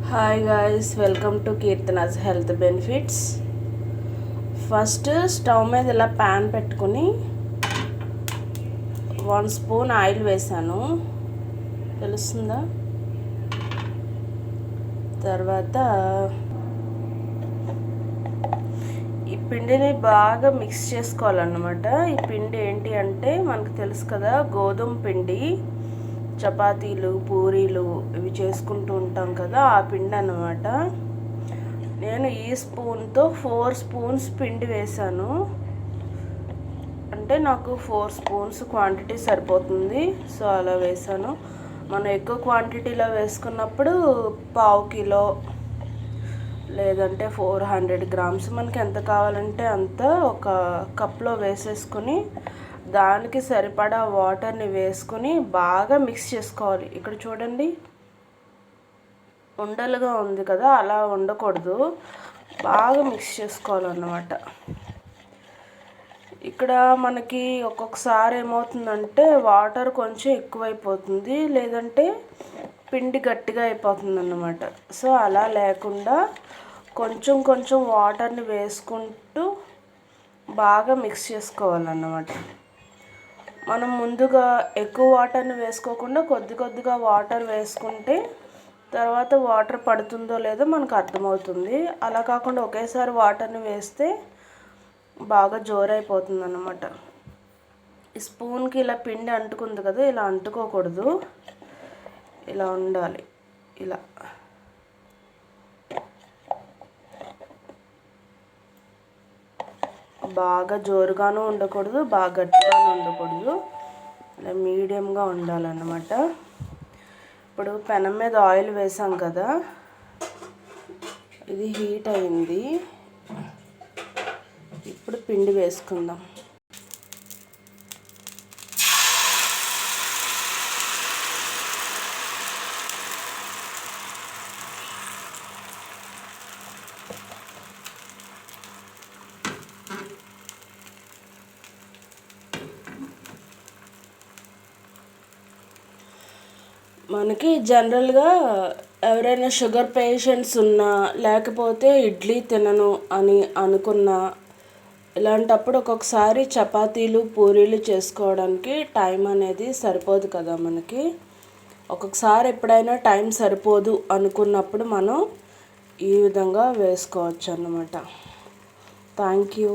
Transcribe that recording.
Hi guys, welcome to Keerthana's health benefits. First stove మీద ఇలా pan పెట్టుకుని 1 స్పూన్ ఆయిల్ వేసాను, తెలుస్తుందా? తర్వాత ఈ పిండిని బాగా మిక్స్ చేసుకోవాలన్నమాట. ఈ పిండి ఏంటి అంటే మనకు తెలుసు కదా, గోధుమ పిండి. చపాతీలు, పూరీలు ఇవి చేసుకుంటూ ఉంటాం కదా, ఆ పిండి అన్నమాట. నేను ఈ స్పూన్తో 4 స్పూన్స్ పిండి వేసాను. అంటే నాకు 4 స్పూన్స్ క్వాంటిటీ సరిపోతుంది, సో అలా వేసాను. మనం ఎక్కువ క్వాంటిటీలో వేసుకున్నప్పుడు 1/2 కిలో లేదంటే 400 గ్రామ్స్ మనకి ఎంత కావాలంటే అంత ఒక కప్లో వేసేసుకొని దానికి సరిపడా వాటర్ని వేసుకొని బాగా మిక్స్ చేసుకోవాలి. ఇక్కడ చూడండి, ఉండలుగా ఉంది కదా, అలా ఉండకూడదు, బాగా మిక్స్ చేసుకోవాలన్నమాట. ఇక్కడ మనకి ఒక్కొక్కసారి ఏమవుతుందంటే వాటర్ కొంచెం ఎక్కువైపోతుంది, లేదంటే పిండి గట్టిగా అయిపోతుంది అన్నమాట. సో అలా లేకుండా కొంచెం కొంచెం వాటర్ని వేసుకుంటూ బాగా మిక్స్ చేసుకోవాలన్నమాట. మనం ముందుగా ఎక్కువ వాటర్ని వేసుకోకుండా కొద్ది కొద్దిగా వాటర్ వేసుకుంటే తర్వాత వాటర్ పడుతుందో లేదో మనకు అర్థమవుతుంది. అలా కాకుండా ఒకేసారి వాటర్ని వేస్తే బాగా జోరైపోతుంది అన్నమాట. ఈ స్పూన్కి ఇలా పిండి అంటుకుంది కదా, ఇలా అంటుకోకూడదు, ఇలా ఉండాలి. ఇలా బాగా జోరుగాను ఉండకూడదు, బాగా గట్టిగాను ఉండకూడదు, ఇలా మీడియంగా ఉండాలన్నమాట. ఇప్పుడు పెనం మీద ఆయిల్ వేసాం కదా, ఇది హీట్ అయింది. ఇప్పుడు పిండి వేసుకుందాం. మనకి జనరల్గా ఎవరైనా షుగర్ పేషెంట్స్ ఉన్నా, లేకపోతే ఇడ్లీ తినను అని అనుకున్నా, ఇలాంటప్పుడు ఒక్కొక్కసారి చపాతీలు, పూరీలు చేసుకోవడానికి టైం అనేది సరిపోదు కదా మనకి. ఒక్కొక్కసారి ఎప్పుడైనా టైం సరిపోదు అనుకున్నప్పుడు మనం ఈ విధంగా వేసుకోవచ్చు అన్నమాట. Thank you.